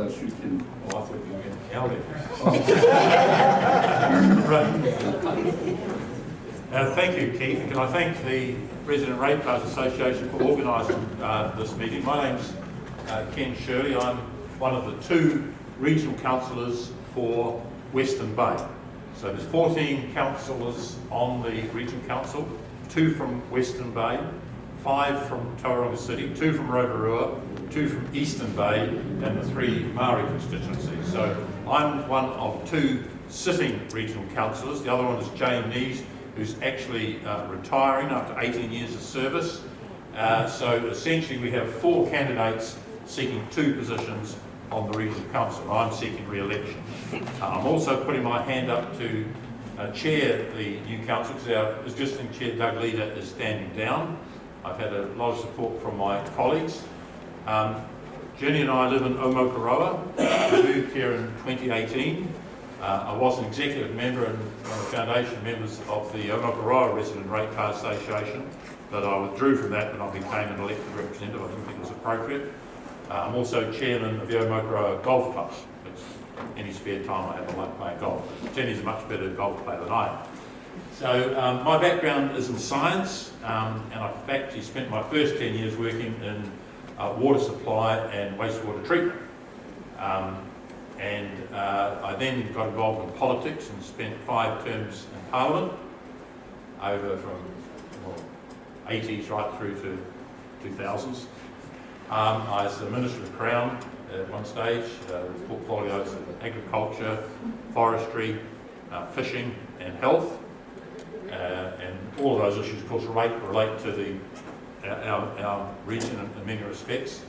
that you can. Oh, I thought you were going to Right. Thank you, Keith. Can I thank the Resident Ratepayers Association for organising this meeting. My name's Ken Shirley. I'm one of the 2 regional councillors for Western Bay. So there's 14 councillors on the regional council, 2 from Western Bay, 5 from Tauranga City, 2 from Rotorua, 2 from Eastern Bay, and the 3 Maori constituencies. So I'm one of 2 sitting regional councillors. The other one is Jane Nees, who's actually retiring after 18 years of service. So essentially we have 4 candidates seeking 2 positions on the regional council. I'm seeking re-election. I'm also putting my hand up to chair the new council because our existing chair, Doug Leader, is standing down. I've had a lot of support from my colleagues. Jenny and I live in Omokaroa. We moved here in 2018. I was an executive member and one of the foundation members of the Omokaroa Resident Ratepayers Association, but I withdrew from that when I became an elected representative. I didn't think it was appropriate. I'm also chairman of the Omokaroa Golf Club, which any spare time I have, I like playing golf. Jenny's a much better golf player than I am. So my background is in science, and I've actually spent my first 10 years working in water supply and wastewater treatment. I then got involved in politics and spent 5 terms in Parliament, over from 80s right through to 2000s. I was the Minister of the Crown at one stage, with portfolios of agriculture, forestry, fishing and health. And all of those issues, of course, relate to our region in many respects.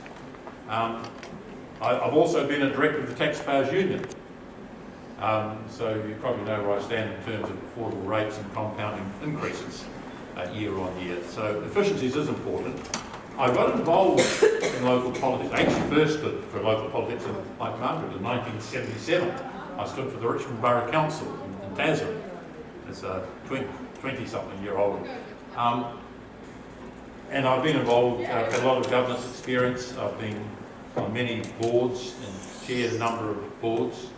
I've also been a director of the Taxpayers Union. So you probably know where I stand in terms of affordable rates and compounding increases year on year. So efficiencies is important. I got involved in local politics. I actually first stood for local politics, like Margaret, in 1977. I stood for the Richmond Borough Council in Tasman as a 20-something-year-old. And I've been involved, I've had a lot of governance experience. I've been on many boards and chaired a number of boards.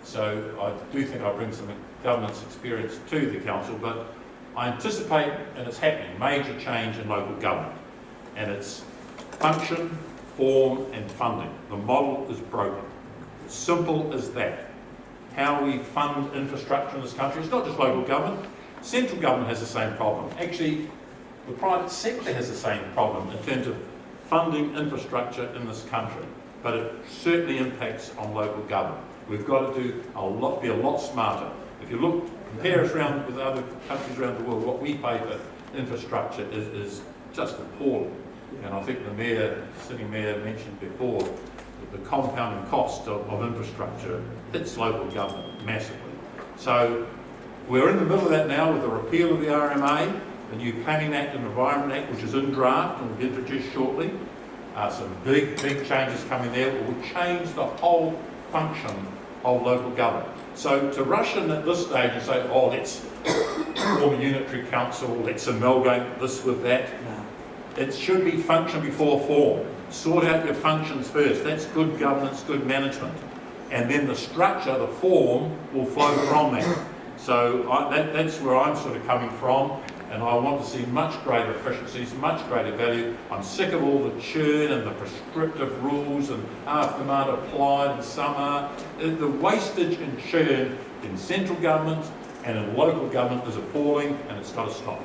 So I do think I bring some governance experience to the council, but I anticipate, and it's happening, major change in local government. And it's function, form and funding. The model is broken. Simple as that. How we fund infrastructure in this country, it's not just local government. Central government has the same problem. Actually, the private sector has the same problem in terms of funding infrastructure in this country. But it certainly impacts on local government. We've got to do be a lot smarter. If you look, compare us around with other countries around the world, what we pay for infrastructure is just appalling. And I think the sitting mayor mentioned before that the compounding cost of infrastructure hits local government massively. So we're in the middle of that now with the repeal of the RMA, the new Planning Act and Environment Act, which is in draft and will be introduced shortly. Some big changes coming there that will change the whole function of local government. So to rush in at this stage and say, oh, let's form a unitary council, let's amalgamate this with that, it should be function before form. Sort out your functions first. That's good governance, good management. And then the structure, the form, will flow from that. So that's where I'm sort of coming from, and I want to see much greater efficiencies, much greater value. I'm sick of all the churn and the prescriptive rules and half them aren't applied and some are. The wastage and churn in central government and in local government is appalling, and it's got to stop.